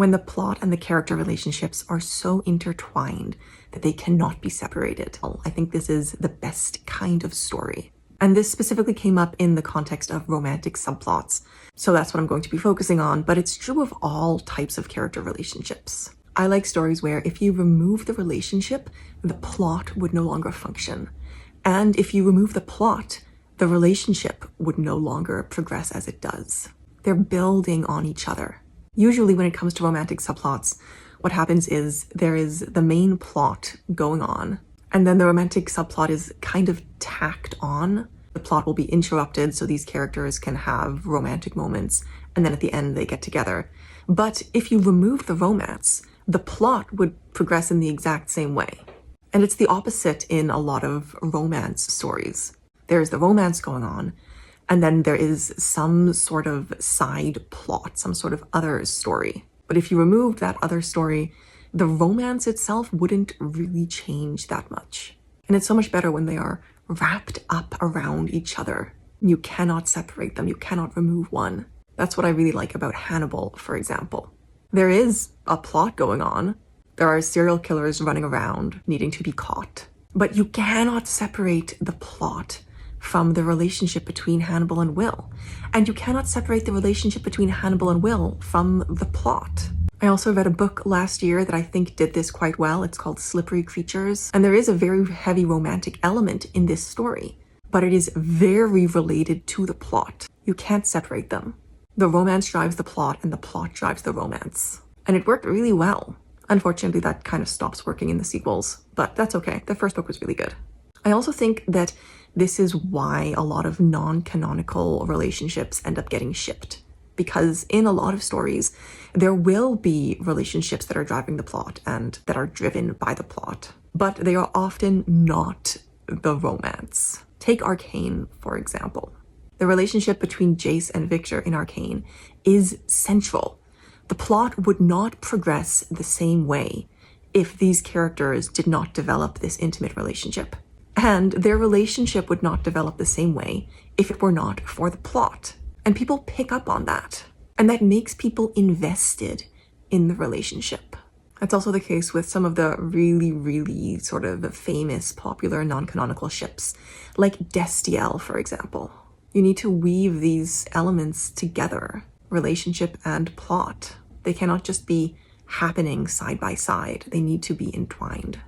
when the plot and the character relationships are so intertwined that they cannot be separated. I think this is the best kind of story. And this specifically came up in the context of romantic subplots. So that's what I'm going to be focusing on, but it's true of all types of character relationships. I like stories where if you remove the relationship, the plot would no longer function. And if you remove the plot, the relationship would no longer progress as it does. They're building on each other. Usually when it comes to romantic subplots, what happens is there is the main plot going on, and then the romantic subplot is kind of tacked on. The plot will be interrupted so these characters can have romantic moments, and then at the end they get together. But if you remove the romance, the plot would progress in the exact same way. And it's the opposite in a lot of romance stories. There's the romance going on, and then there is some sort of side plot, some sort of other story. But if you removed that other story, the romance itself wouldn't really change that much. And it's so much better when they are wrapped up around each other. You cannot separate them. You cannot remove one. That's what I really like about Hannibal, for example. There is a plot going on. There are serial killers running around needing to be caught. But you cannot separate the plot from the relationship between Hannibal and Will. And you cannot separate the relationship between Hannibal and Will from the plot. I also read a book last year that I think did this quite well. It's called Slippery Creatures. And there is a very heavy romantic element in this story, but it is very related to the plot. You can't separate them. The romance drives the plot and the plot drives the romance. And it worked really well. Unfortunately, that kind of stops working in the sequels, but that's okay. The first book was really good. I also think that this is why a lot of non-canonical relationships end up getting shipped. Because in a lot of stories, there will be relationships that are driving the plot and that are driven by the plot, but they are often not the romance. Take Arcane, for example. The relationship between Jace and Victor in Arcane is central. The plot would not progress the same way if these characters did not develop this intimate relationship. And their relationship would not develop the same way if it were not for the plot. And people pick up on that. And that makes people invested in the relationship. That's also the case with some of the really, really sort of famous, popular, non-canonical ships, like Destiel, for example. You need to weave these elements together, relationship and plot. They cannot just be happening side by side. They need to be entwined.